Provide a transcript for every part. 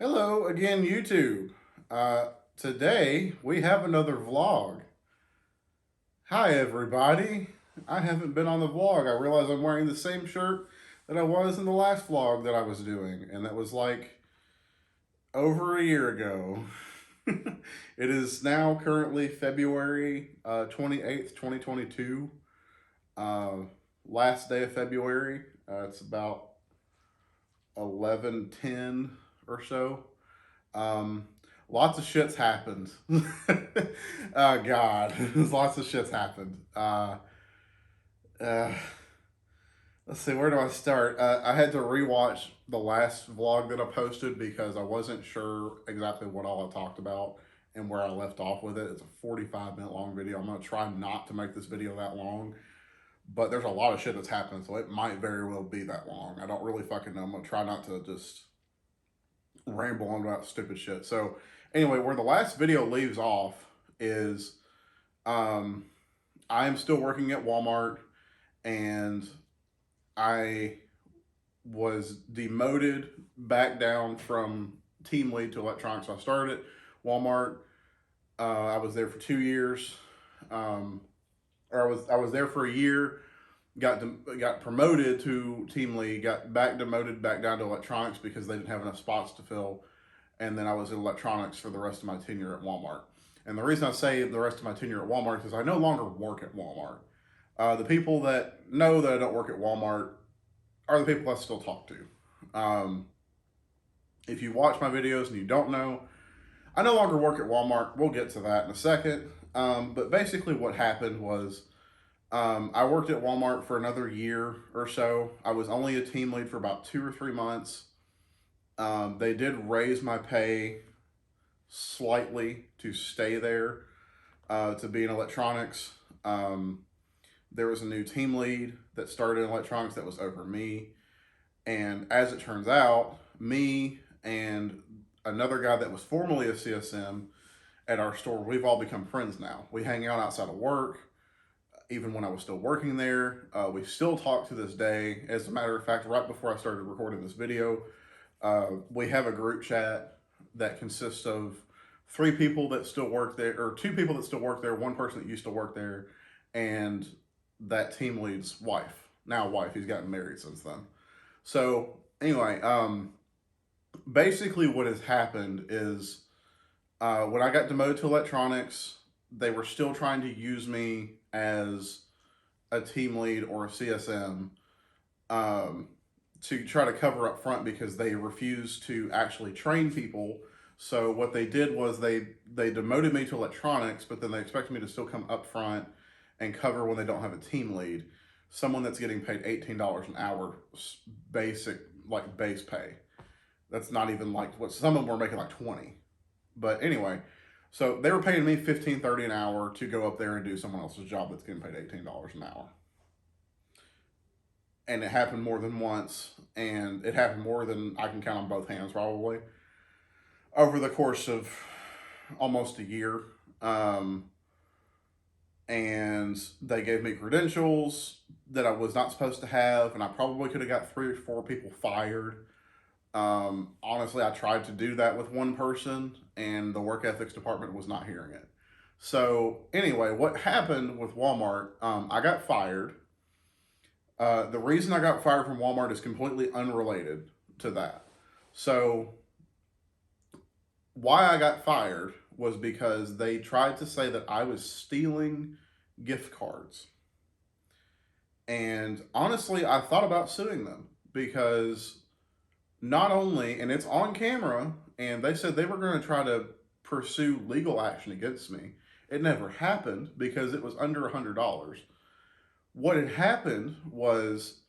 Hello again, YouTube. Today we have another vlog. Hi, everybody. I haven't been on the vlog. I realize I'm wearing the same shirt that I was in the last vlog that I was doing, and that was like over a year ago. It is now currently February 28th, 2022. Uh, Last day of February. It's about 11:10 or so. Um, Lots of shit's happened. Oh God, lots of shit's happened. Uh, let's see, where do I start? I had to rewatch the last vlog that I posted because I wasn't sure exactly what all I talked about and where I left off with it. It's a 45-minute long video. I'm gonna try not to make this video that long, but there's a lot of shit that's happened, so it might very well be that long. I don't really fucking know. I'm gonna try not to just ramble on about stupid shit. So anyway, where the last video leaves off is um, I am still working at Walmart, and I was demoted back down from team lead to electronics. So I started at Walmart. I was there for 2 years, um, or I was there for a year. Got promoted to team lead. Got back demoted back down to electronics because they didn't have enough spots to fill, and then I was in electronics for the rest of my tenure at Walmart. And the reason I say the rest of my tenure at Walmart is I no longer work at Walmart. The people that know that I don't work at Walmart are the people I still talk to. Um, if you watch my videos and you don't know, I no longer work at Walmart. We'll get to that in a second. But basically, what happened was I worked at Walmart for another year or so. I was only a team lead for about 2 or 3 months. They did raise my pay slightly to stay there, to be in electronics. There was a new team lead that started in electronics that was over me. And as it turns out, me and another guy that was formerly a CSM at our store, we've all become friends now. We hang out outside of work. Even when I was still working there, we still talk to this day. As a matter of fact, right before I started recording this video, we have a group chat that consists of 3 people that still work there, or 2 people that still work there, one person that used to work there, and that team lead's wife. Now wife, he's gotten married since then. So anyway, basically what has happened is when I got demoted to electronics, they were still trying to use me as a team lead or a CSM, to try to cover up front because they refused to actually train people. So what they did was they demoted me to electronics, but then they expected me to still come up front and cover when they don't have a team lead. Someone that's getting paid $18 an hour, basic, like base pay. That's not even like what some of them were making, like 20. But anyway, so they were paying me 15, 30 an hour to go up there and do someone else's job that's getting paid $18 an hour. And it happened more than once, and it happened more than I can count on both hands probably over the course of almost a year. And they gave me credentials that I was not supposed to have, and I probably could have got 3 or 4 people fired. Honestly, I tried to do that with one person, and the work ethics department was not hearing it. So anyway, what happened with Walmart, I got fired. The reason I got fired from Walmart is completely unrelated to that. So why I got fired was because they tried to say that I was stealing gift cards. And honestly, I thought about suing them because not only, and it's on camera, and they said they were going to try to pursue legal action against me. It never happened because it was under $100. What had happened was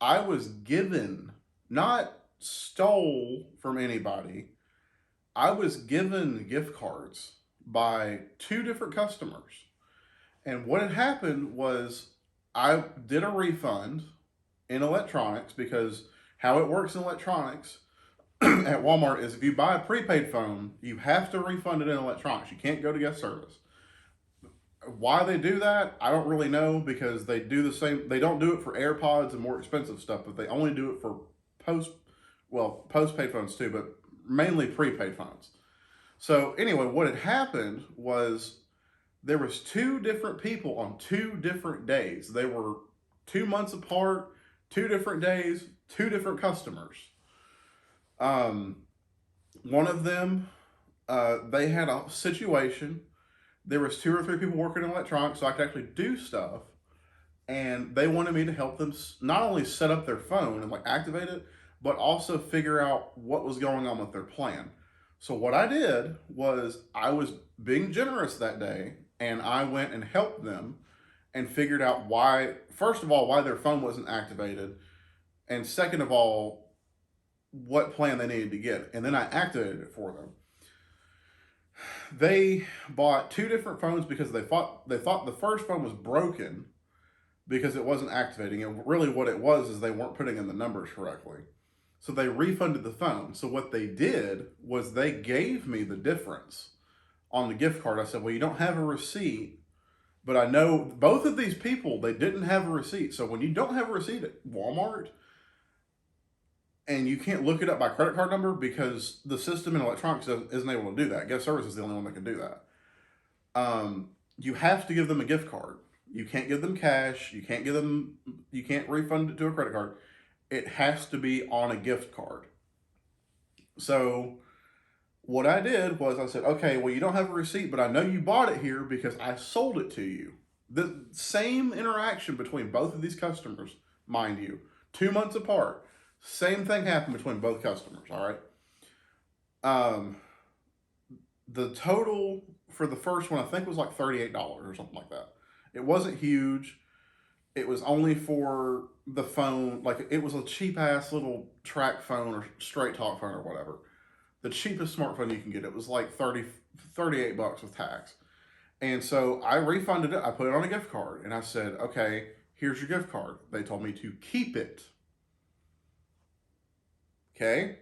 I was given, not stole from anybody, I was given gift cards by 2 different customers. And what had happened was I did a refund in electronics because how it works in electronics at Walmart is if you buy a prepaid phone, you have to refund it in electronics. You can't go to guest service. Why they do that, I don't really know, because they do the same. They don't do it for AirPods and more expensive stuff, but they only do it for postpaid phones too. But mainly prepaid phones. So anyway, what had happened was there was two different people on two different days. They were 2 months apart, 2 different days, two different customers. Um, One of them, they had a situation. There was two or three people working in electronics, so I could actually do stuff. And they wanted me to help them not only set up their phone and like activate it, but also figure out what was going on with their plan. So what I did was I was being generous that day, and I went and helped them and figured out why. First of all, why their phone wasn't activated, and second of all, what plan they needed to get, and then I activated it for them. They bought two different phones because they thought the first phone was broken because it wasn't activating. And really, what it was is they weren't putting in the numbers correctly. So they refunded the phone. So what they did was they gave me the difference on the gift card. I said, well, you don't have a receipt, but I know both of these people, they didn't have a receipt. So when you don't have a receipt at Walmart and you can't look it up by credit card number because the system in electronics isn't able to do that. Guest service is the only one that can do that. You have to give them a gift card. You can't give them cash. You can't refund it to a credit card. It has to be on a gift card. So what I did was I said, okay, well, you don't have a receipt, but I know you bought it here because I sold it to you. The same interaction between both of these customers, mind you, 2 months apart. Same thing happened between both customers, all right? The total for the first one, I think, was like $38 or something like that. It wasn't huge. It was only for the phone. Like, it was a cheap ass little track phone or straight talk phone or whatever. The cheapest smartphone you can get. It was like 38 bucks with tax. And so I refunded it. I put it on a gift card and I said, okay, here's your gift card. They told me to keep it. Okay.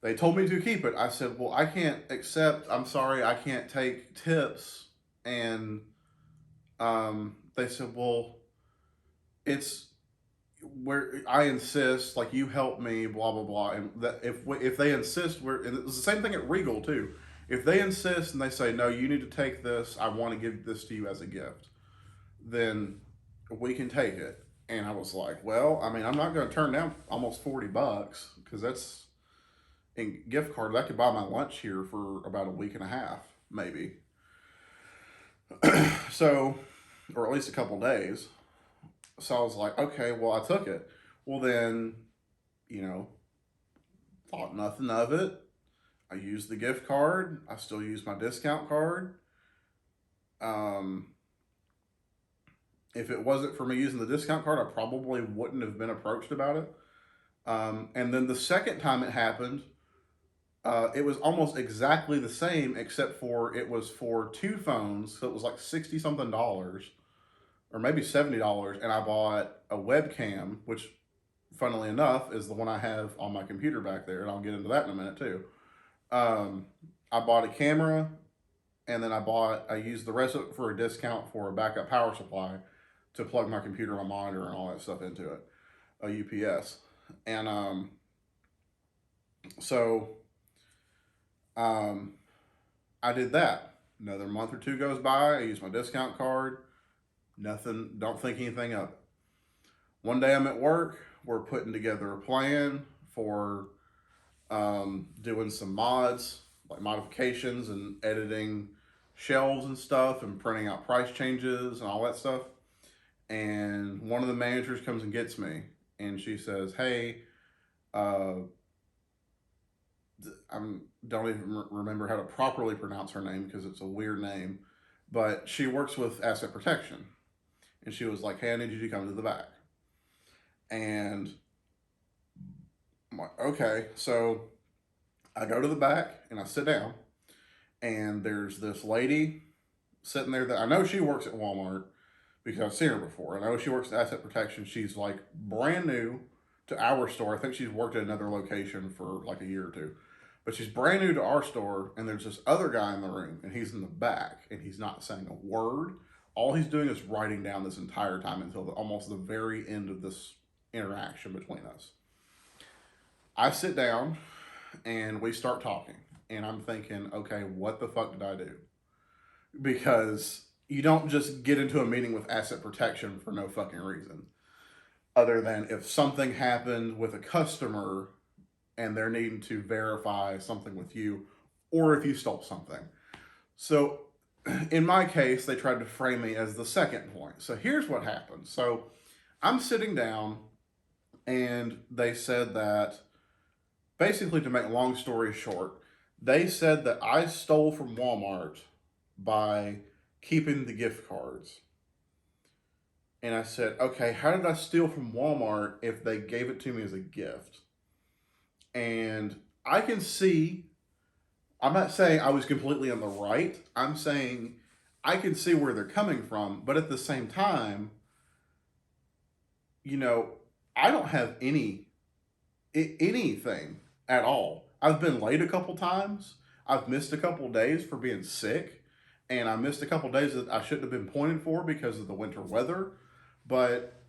They told me to keep it. I said, well, I can't accept, I'm sorry, I can't take tips. And they said, well, it's where I insist, like, you help me, blah, blah, blah. And that if they insist, and it was the same thing at Regal too. If they insist and they say, no, you need to take this, I want to give this to you as a gift, then we can take it. And I was like, well, I mean, I'm not going to turn down almost 40 bucks because that's, in gift card, I could buy my lunch here for about a week and a half, maybe. So, or at least a couple days. So I was like, okay, well, I took it. Well, then, you know, thought nothing of it. I used the gift card. I still use my discount card. Um, if it wasn't for me using the discount card, I probably wouldn't have been approached about it. And then the second time it happened, it was almost exactly the same, except for it was for two phones. So it was like 60 something dollars, or maybe $70. And I bought a webcam, which, funnily enough, is the one I have on my computer back there. And I'll get into that in a minute too. I bought a camera, and then I used the rest of it for a discount for a backup power supply to plug my computer, my monitor, and all that stuff into it, a UPS. And so I did that. Another month or two goes by. I use my discount card. Nothing. Don't think anything of it. One day I'm at work. We're putting together a plan for doing some mods, like modifications and editing shelves and stuff, and printing out price changes and all that stuff. And one of the managers comes and gets me, and she says, "Hey, I don't even remember how to properly pronounce her name because it's a weird name, but she works with asset protection." And she was like, "Hey, I need you to come to the back." And I'm like, okay. So I go to the back and I sit down, and there's this lady sitting there that I know she works at Walmart because I've seen her before. I know she works at asset protection. She's like brand new to our store. I think she's worked at another location for like a year or two. But she's brand new to our store, and there's this other guy in the room, and he's in the back, and he's not saying a word. All he's doing is writing down this entire time until almost the very end of this interaction between us. I sit down, and we start talking. And I'm thinking, okay, what the fuck did I do? Because you don't just get into a meeting with asset protection for no fucking reason. Other than if something happened with a customer and they're needing to verify something with you, or if you stole something. So in my case, they tried to frame me as the second point. So here's what happened. So I'm sitting down, and they said that, basically, to make a long story short, they said that I stole from Walmart by keeping the gift cards. And I said, okay, how did I steal from Walmart if they gave it to me as a gift? And I can see, I'm not saying I was completely on the right. I'm saying I can see where they're coming from. But at the same time, you know, I don't have anything at all. I've been late a couple times. I've missed a couple days for being sick, and I missed a couple days that I shouldn't have been pointed for because of the winter weather. But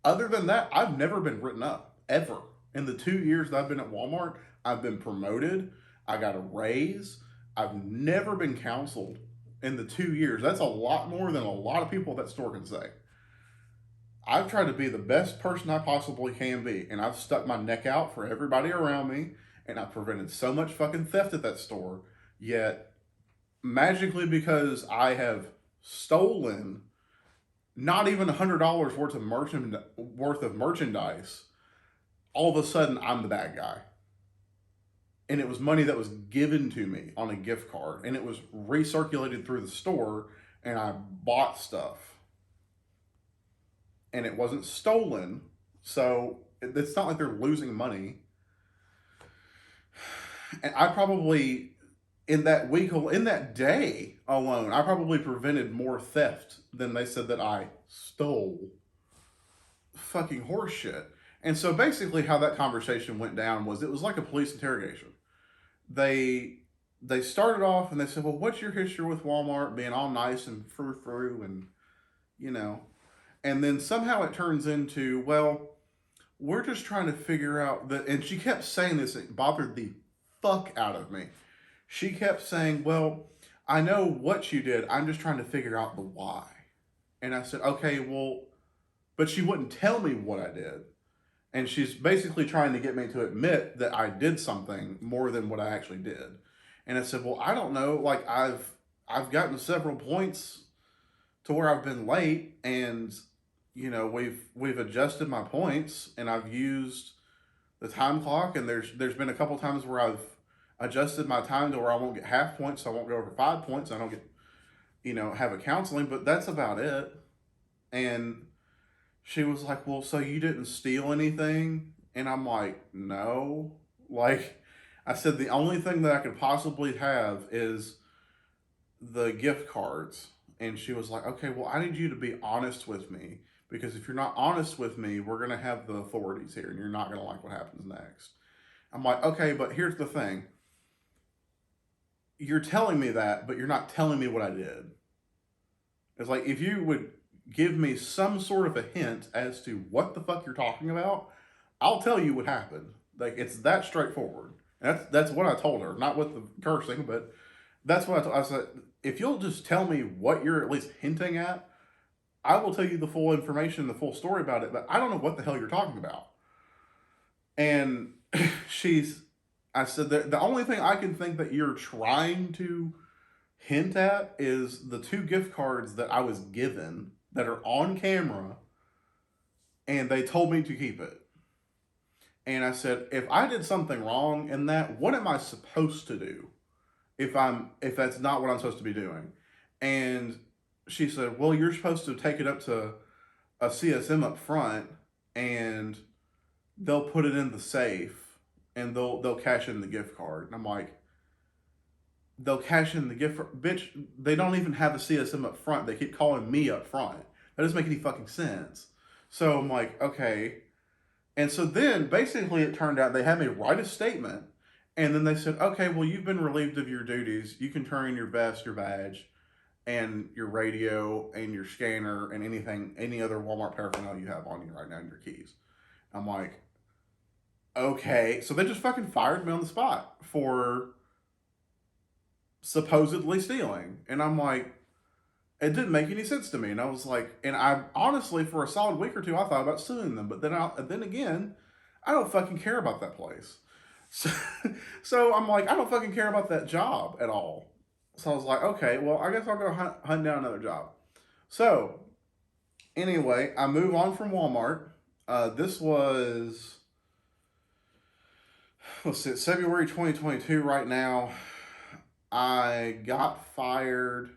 other than that, I've never been written up ever. In the 2 years that I've been at Walmart, I've been promoted. I got a raise. I've never been counseled in the 2 years. That's a lot more than a lot of people at that store can say. I've tried to be the best person I possibly can be, and I've stuck my neck out for everybody around me, and I've prevented so much fucking theft at that store. Yet, magically, because I have stolen not even $100 worth of merchandise, all of a sudden I'm the bad guy. And it was money that was given to me on a gift card, and it was recirculated through the store, and I bought stuff. And it wasn't stolen, so it's not like they're losing money. And I probably, in that day alone, I probably prevented more theft than they said that I stole. Fucking horseshit. And so basically, how that conversation went down was, it was like a police interrogation. They they started off and they said, "Well, what's your history with Walmart?" Being all nice and frou and you know, and then somehow it turns into, well, we're just trying to figure out that. And she kept saying this, it bothered the fuck out of me. She kept saying, well, I know what you did, I'm just trying to figure out the why. And I said, okay, well, but she wouldn't tell me what I did. And she's basically trying to get me to admit that I did something more than what I actually did. And I said, well, I don't know, like, I've gotten several points to where I've been late, and we've adjusted my points, and I've used the time clock, and there's been a couple times where I've adjusted my time to where I won't get half points, so I won't go over 5 points. I don't get have a counseling, but that's about it. And she was like, well, so you didn't steal anything? And I'm like, no. Like, I said, the only thing that I could possibly have is the gift cards. And she was like, okay, well, I need you to be honest with me, because if you're not honest with me, we're going to have the authorities here, and you're not going to like what happens next. I'm like, okay, but here's the thing. You're telling me that, but you're not telling me what I did. It's like, if you would give me some sort of a hint as to what the fuck you're talking about, I'll tell you what happened. Like, it's that straightforward. And that's what I told her, not with the cursing, but that's what I said. If you'll just tell me what you're at least hinting at, I will tell you the full information, the full story about it, but I don't know what the hell you're talking about. And I said that the only thing I can think that you're trying to hint at is the 2 gift cards that I was given that are on camera, and they told me to keep it. And I said, if I did something wrong in that, what am I supposed to do if that's not what I'm supposed to be doing? And she said, well, you're supposed to take it up to a CSM up front, and they'll put it in the safe, and they'll cash in the gift card. And I'm like, they'll cash in the gift card? Bitch, they don't even have a CSM up front. They keep calling me up front. That doesn't make any fucking sense. So I'm like, okay. And so then basically it turned out they had me write a statement, and then they said, okay, well, you've been relieved of your duties. You can turn in your vest, your badge, and your radio, and your scanner, and any other Walmart paraphernalia you have on you right now, and your keys. I'm like, okay, so they just fucking fired me on the spot for supposedly stealing. And I'm like, it didn't make any sense to me. And I was like, and I honestly, for a solid week or two, I thought about suing them. But then again, I don't fucking care about that place. So, so I'm like, I don't fucking care about that job at all. So I was like, okay, well, I guess I'll go hunt down another job. So anyway, I move on from Walmart. This was, let's see, it's February 2022 right now. I got fired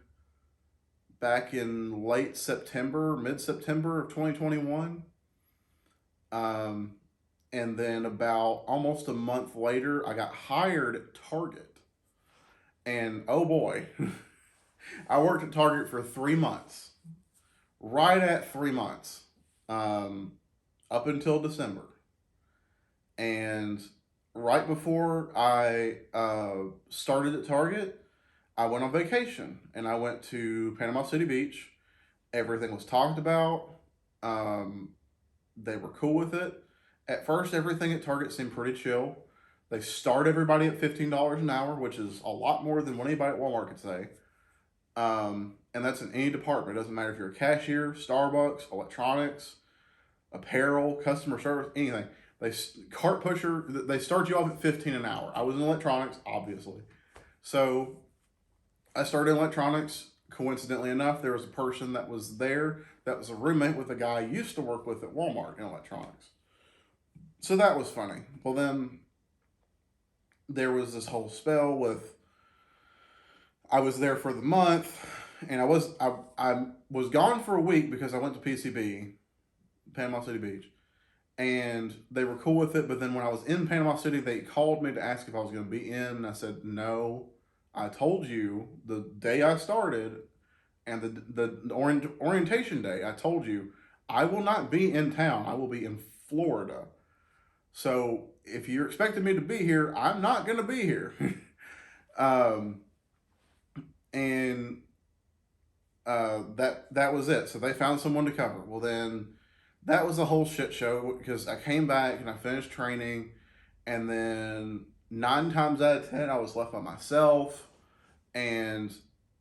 back in late September, mid September of 2021. Um, and then about almost a month later, I got hired at Target. And oh boy, I worked at Target for 3 months, right at 3 months, um, up until December. And right before I started at Target, I went on vacation and I went to Panama City Beach. Everything was talked about. Um, they were cool with it. At first, everything at Target seemed pretty chill. They start everybody at $15 an hour, which is a lot more than what anybody at Walmart could say. And that's in any department. It doesn't matter if you're a cashier, Starbucks, electronics, apparel, customer service, anything. They cart pusher. They start you off at 15 an hour. I was in electronics, obviously, so I started in electronics. Coincidentally enough, there was a person that was there that was a roommate with a guy I used to work with at Walmart in electronics. So that was funny. Well, then there was this whole spell with I was there for the month, and I was gone for a week because I went to PCB, Panama City Beach, and they were cool with it. But then when I was in Panama City, they called me to ask if I was going to be in, and I said no. I told you the day I started and the orientation day. I told you I will not be in town. I will be in Florida. So if you're expecting me to be here, I'm not going to be here. um, and that was it. So they found someone to cover. Well, then that was a whole shit show because I came back and I finished training, and then 9 times out of 10 I was left by myself, and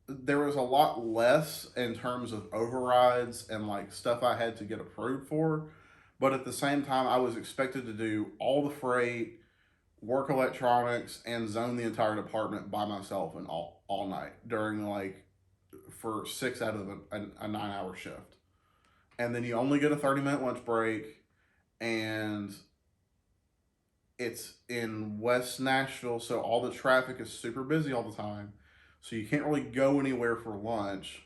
there was a lot less in terms of overrides and like stuff I had to get approved for. But at the same time, I was expected to do all the freight, work electronics, and zone the entire department by myself and all night during like for 6 out of a 9 hour shift. And then you only get a 30-minute lunch break, and it's in West Nashville, so all the traffic is super busy all the time. So you can't really go anywhere for lunch.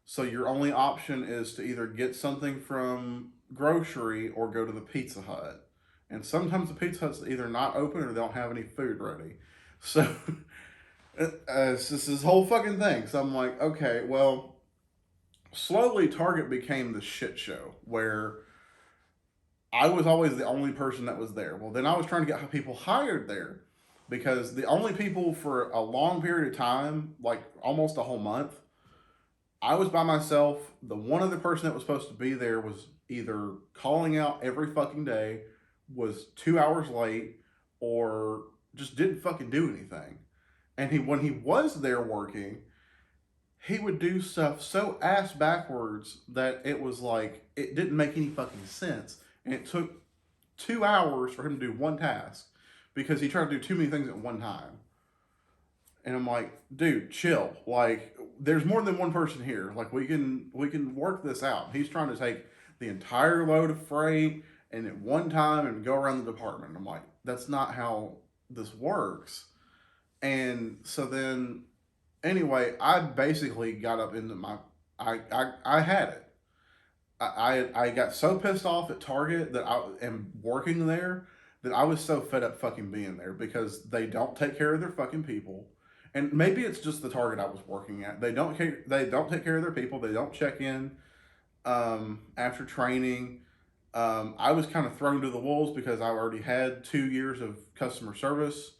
So your only option is to either get something from grocery or go to the Pizza Hut. And sometimes the Pizza Hut's either not open or they don't have any food ready. So it's just this whole fucking thing. So I'm like, okay, well, slowly Target became the shit show where I was always the only person that was there. Well, then I was trying to get people hired there because the only people for a long period of time, like almost a whole month, I was by myself. The one other person that was supposed to be there was either calling out every fucking day, was 2 hours late, or just didn't fucking do anything. And when he was there working, he would do stuff so ass backwards that it was like it didn't make any fucking sense. And it took 2 hours for him to do one task because he tried to do too many things at one time. And I'm like, dude, chill. Like, there's more than one person here. Like, we can work this out. He's trying to take the entire load of freight and at one time and go around the department. I'm like, that's not how this works. And so then, anyway, I basically got up into my, I had it. I got so pissed off at Target that I am working there that I was so fed up fucking being there because they don't take care of their fucking people. And maybe it's just the Target I was working at. They don't take care of their people. They don't check in after training. I was kind of thrown to the wolves because I already had 2 years of customer service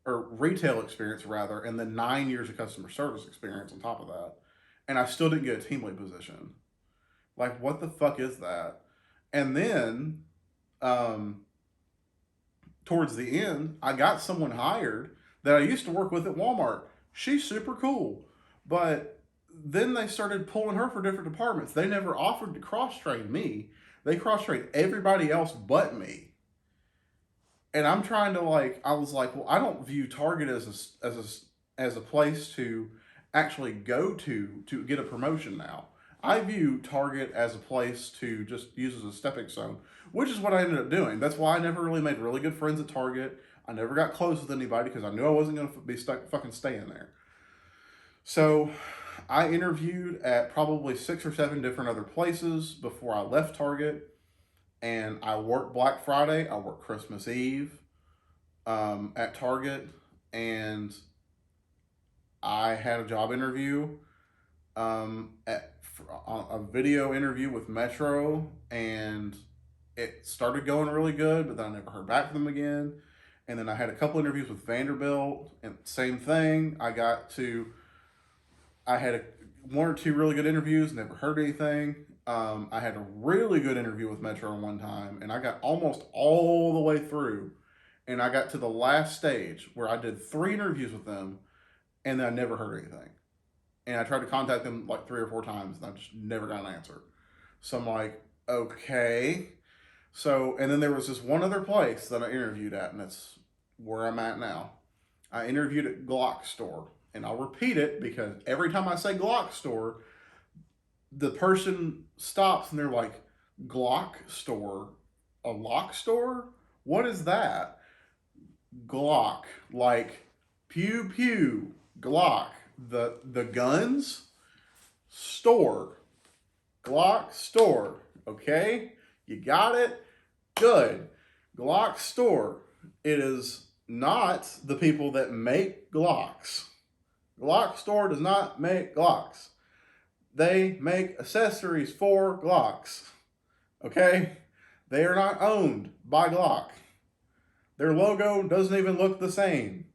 or retail experience rather, and then 9 years of customer service experience on top of that. And I still didn't get a team lead position. Like, what the fuck is that? And then, um, towards the end, I got someone hired that I used to work with at Walmart. She's super cool. But then they started pulling her for different departments. They never offered to cross train me. They cross trained everybody else but me. And I'm trying to I was like, well, I don't view Target as a place to actually go to get a promotion now. I view Target as a place to just use as a stepping stone, which is what I ended up doing. That's why I never really made really good friends at Target. I never got close with anybody because I knew I wasn't going to be stuck fucking staying there. So I interviewed at probably 6 or 7 different other places before I left Target. And I worked Black Friday, I worked Christmas Eve at Target, and I had a job interview, at a video interview with Metro, and it started going really good, but then I never heard back from them again. And then I had a couple interviews with Vanderbilt, and same thing. I had one or two really good interviews, never heard anything. I had a really good interview with Metro one time, and I got almost all the way through, and I got to the last stage where I did 3 interviews with them, and then I never heard anything. And I tried to contact them like 3 or 4 times, and I just never got an answer. So I'm like, okay. So, and then there was this one other place that I interviewed at, and that's where I'm at now. I interviewed at Glock Store, and I'll repeat it because every time I say Glock Store, the person stops and they're like, Glock Store? A lock store? What is that? Glock, like pew pew, Glock, the guns store, Glock Store. Okay, you got it. Good. Glock Store. It is not the people that make Glocks. Glock Store does not make Glocks. They make accessories for Glocks. Okay? They are not owned by Glock. Their logo doesn't even look the same.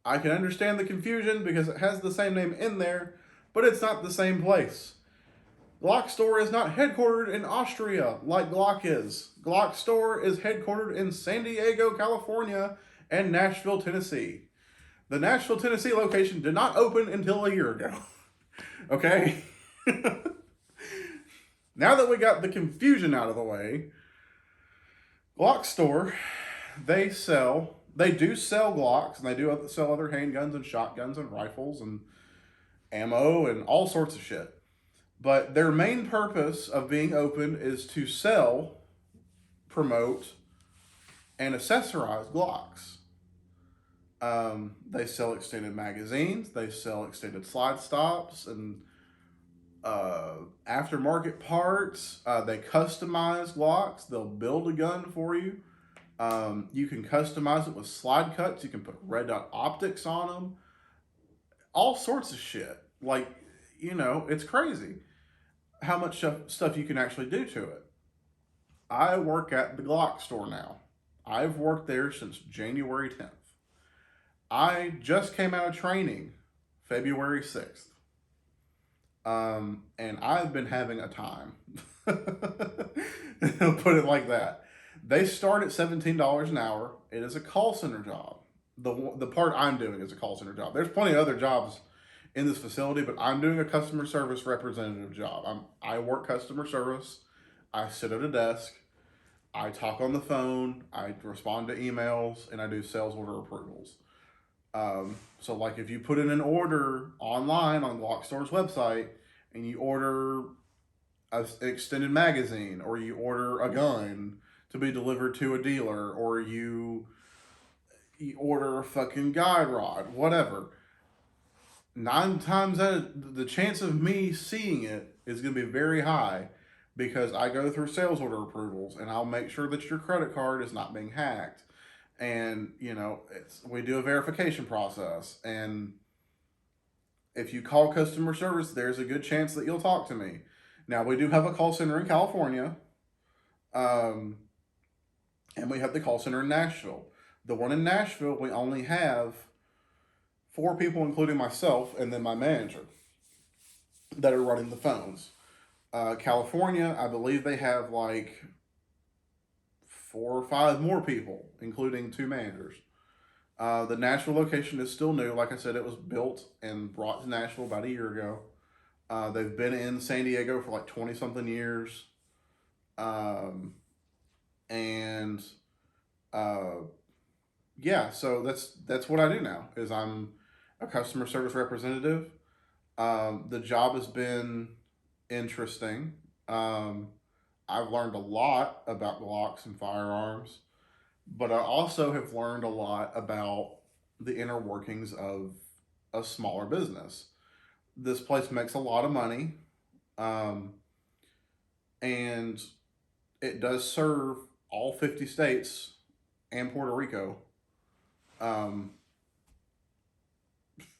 I can understand the confusion because it has the same name in there, but it's not the same place. Glock Store is not headquartered in Austria like Glock is. Glock Store is headquartered in San Diego, California, and Nashville, Tennessee. The Nashville, Tennessee location did not open until a year ago. Okay? Now that we got the confusion out of the way, Glock Store, they do sell Glocks, and they do sell other handguns and shotguns and rifles and ammo and all sorts of shit. But their main purpose of being open is to sell, promote, and accessorize Glocks. They sell extended magazines, they sell extended slide stops, and aftermarket parts. They customize Glocks. They'll build a gun for you. You can customize it with slide cuts. You can put red dot optics on them. All sorts of shit. It's crazy how much stuff you can actually do to it. I work at the Glock Store now. I've worked there since January 10th. I just came out of training February 6th. And I've been having a time. Put it like that. They start at $17 an hour. It is a call center job. The part I'm doing is a call center job. There's plenty of other jobs in this facility, but I'm doing a customer service representative job. I work customer service. I sit at a desk. I talk on the phone. I respond to emails, and I do sales order approvals. So like if you put in an order online on Glock Store's website and you order an extended magazine, or you order a gun to be delivered to a dealer, or you order a fucking guide rod, whatever, 9 times out of the chance of me seeing it is going to be very high, because I go through sales order approvals and I'll make sure that your credit card is not being hacked. And, we do a verification process. And if you call customer service, there's a good chance that you'll talk to me. Now, we do have a call center in California. And we have the call center in Nashville. The one in Nashville, we only have 4 people, including myself, and then my manager, that are running the phones. California, I believe they have like 4 or 5 more people, including 2 managers. The Nashville location is still new. Like I said, it was built and brought to Nashville about a year ago. They've been in San Diego for like 20 something years. Um, and uh, yeah, so that's what I do now. Is I'm a customer service representative. The job has been interesting. Um, I've learned a lot about Glocks and firearms, but I also have learned a lot about the inner workings of a smaller business. This place makes a lot of money, um, and it does serve all 50 states and Puerto Rico, um,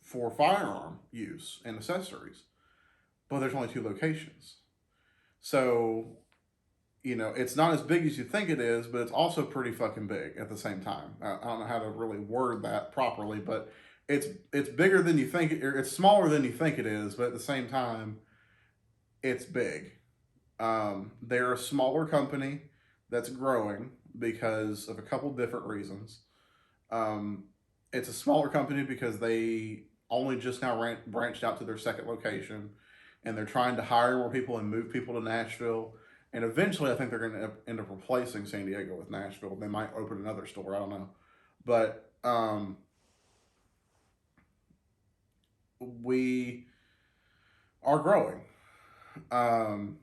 for firearm use and accessories. But there's only 2 locations. So, it's not as big as you think it is, but it's also pretty fucking big at the same time. I don't know how to really word that properly, but it's bigger than you think. It's smaller than you think it is, but at the same time, it's big. They're a smaller company that's growing because of a couple different reasons. Um, it's a smaller company because they only just now branched out to their second location, and they're trying to hire more people and move people to Nashville. And eventually, I think they're going to end up replacing San Diego with Nashville. They might open another store. I don't know, but we are growing, um,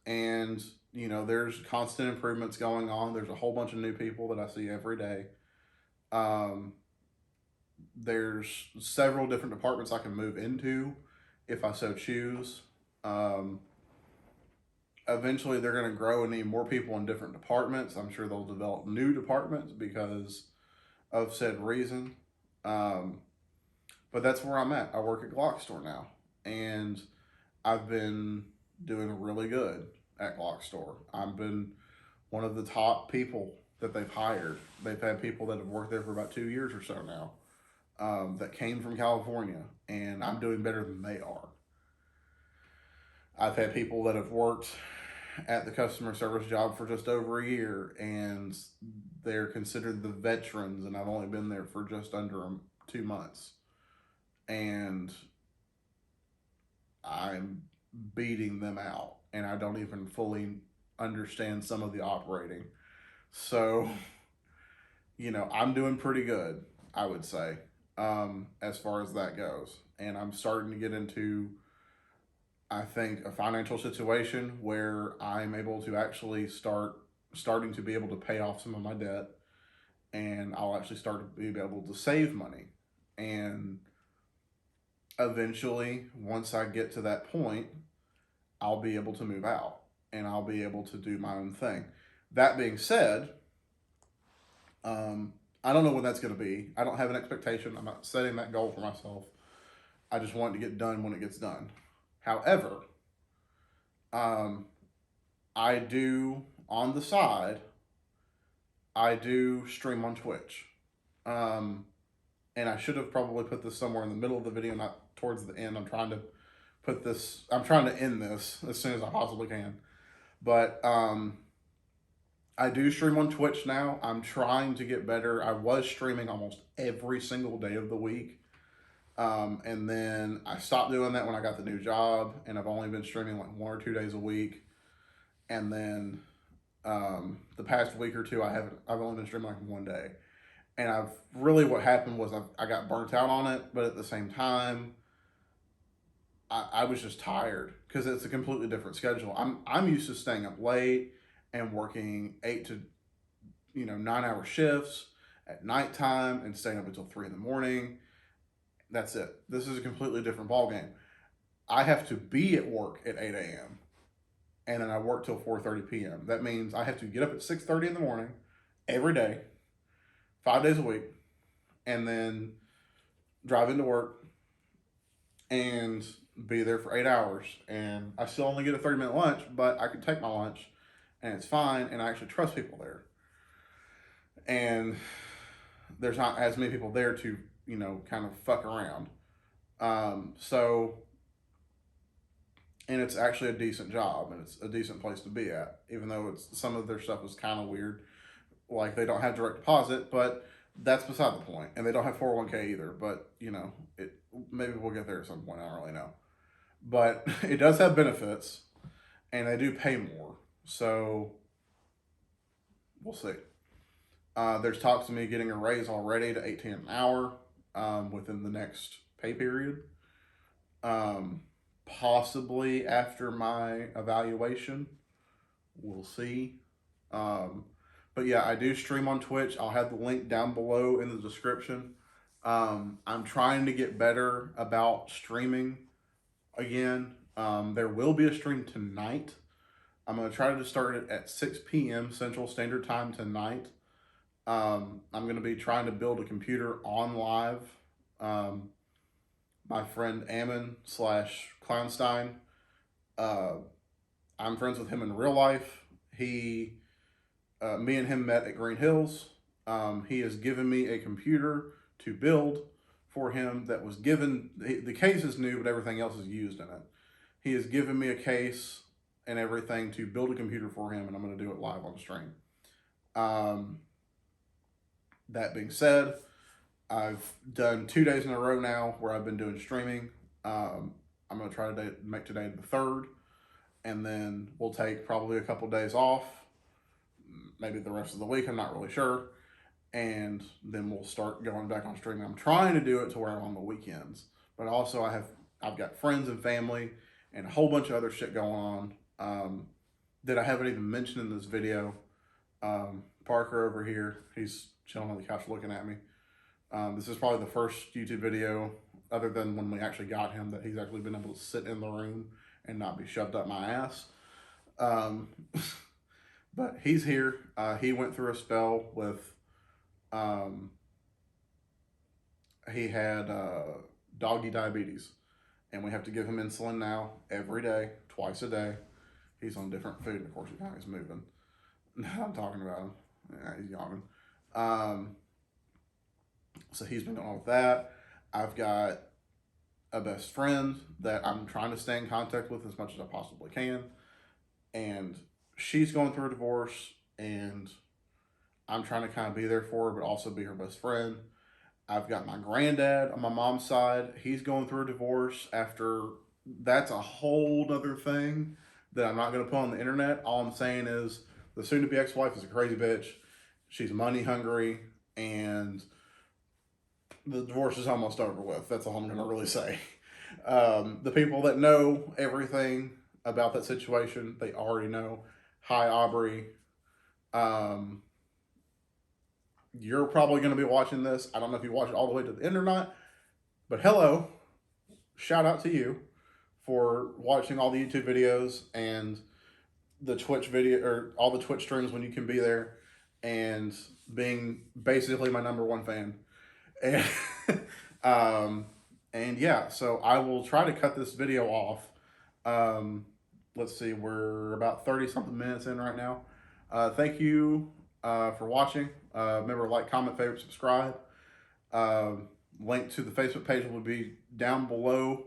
and there's constant improvements going on. There's a whole bunch of new people that I see every day. Um, there's several different departments I can move into if I so choose. Um, Eventually, they're going to grow and need more people in different departments. I'm sure they'll develop new departments because of said reason. Um, but that's where I'm at. I work at Glock Store now, and I've been doing really good at Glock Store. I've been one of the top people that they've hired. They've had people that have worked there for about 2 years or so now, that came from California, and I'm doing better than they are. I've had people that have worked at the customer service job for just over a year, and they're considered the veterans, and I've only been there for just under 2 months. And I'm beating them out, and I don't even fully understand some of the operating. So, I'm doing pretty good, I would say, as far as that goes. And I'm starting to get into, I think, a financial situation where I'm able to actually starting to be able to pay off some of my debt, and I'll actually start to be able to save money. And eventually, once I get to that point, I'll be able to move out and I'll be able to do my own thing. That being said, I don't know when that's going to be. I don't have an expectation. I'm not setting that goal for myself. I just want it to get done when it gets done. However, I do, on the side, I do stream on Twitch. Um, and I should have probably put this somewhere in the middle of the video, not towards the end. I'm trying to end this as soon as I possibly can. But I do stream on Twitch now. I'm trying to get better. I was streaming almost every single day of the week. And then I stopped doing that when I got the new job, and I've only been streaming like 1 or 2 days a week. And then the past week or two, I've only been streaming like 1 day. And what happened was I got burnt out on it, but at the same time, I was just tired because it's a completely different schedule. I'm used to staying up late and working 8 to 9 hour shifts at nighttime and staying up until 3 in the morning. That's it. This is a completely different ballgame. I have to be at work at 8 a.m. and then I work till 4:30 p.m. That means I have to get up at 6:30 in the morning every day, 5 days a week, and then drive into work and be there for 8 hours. And I still only get a 30-minute lunch, but I can take my lunch and it's fine. And I actually trust people there. And there's not as many people there to, kind of fuck around. And it's actually a decent job and it's a decent place to be at, even though some of their stuff is kind of weird. like they don't have direct deposit, but that's beside the point. And they don't have 401k either, but maybe we'll get there at some point. I don't really know. But it does have benefits and they do pay more. So we'll see. There's talks of me getting a raise already to 18 an hour within the next pay period. Possibly after my evaluation. We'll see. But yeah, I do stream on Twitch. I'll have the link down below in the description. I'm trying to get better about streaming again. There will be a stream tonight. I'm going to try to start it at 6 p.m. Central Standard Time tonight. I'm going to be trying to build a computer on live. My friend Ammon / Clownstein, I'm friends with him in real life. Me and him met at Green Hills. He has given me a computer to build for him that was given, the case is new, but everything else is used in it. He has given me a case and everything to build a computer for him, and I'm going to do it live on stream. That being said, I've done 2 days in a row now where I've been doing streaming. I'm going to try to make today the 3rd, and then we'll take probably a couple days off, maybe the rest of the week, I'm not really sure, and then we'll start going back on streaming. I'm trying to do it to where I'm on the weekends, but also I've got friends and family and a whole bunch of other shit going on that I haven't even mentioned in this video. Parker over here, he's chilling on the couch looking at me. This is probably the first YouTube video, other than when we actually got him, that he's actually been able to sit in the room and not be shoved up my ass. But he's here. He went through a spell with, he had doggy diabetes, and we have to give him insulin now every day, twice a day. He's on different food, and of course, he's moving. I'm talking about him. Yeah, he's yawning. So he's been going on with that. I've got a best friend that I'm trying to stay in contact with as much as I possibly can. And she's going through a divorce, and I'm trying to kind of be there for her, but also be her best friend. I've got my granddad on my mom's side. He's going through a divorce that's a whole other thing that I'm not going to put on the internet. All I'm saying is the soon-to-be ex-wife is a crazy bitch. She's money hungry, and the divorce is almost over with. That's all I'm going to really say. The people that know everything about that situation, they already know. Hi, Aubrey. You're probably going to be watching this. I don't know if you watch it all the way to the end or not, but hello. Shout out to you for watching all the YouTube videos and the Twitch video, or all the Twitch streams when you can be there, and being basically my #1 fan. And yeah, so I will try to cut this video off. Let's see, we're about 30 something minutes in right now. Thank you for watching. Remember, like, comment, favorite, subscribe. Link to the Facebook page will be down below,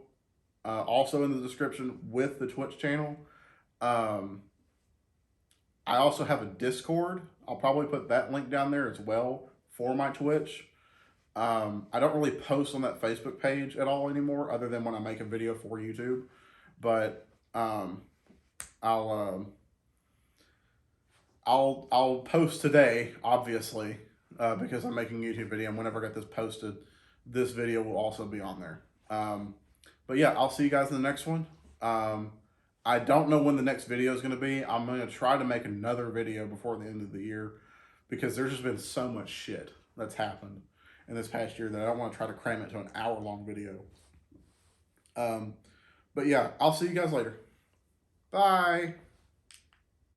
also in the description with the Twitch channel. I also have a Discord. I'll probably put that link down there as well for my Twitch. I don't really post on that Facebook page at all anymore, other than when I make a video for YouTube. But I'll post today, obviously, because I'm making a YouTube video, and whenever I get this posted, this video will also be on there. But yeah, I'll see you guys in the next one. I don't know when the next video is going to be. I'm going to try to make another video before the end of the year, because there's just been so much shit that's happened in this past year that I don't want to try to cram it to an hour-long video. But yeah, I'll see you guys later. Bye.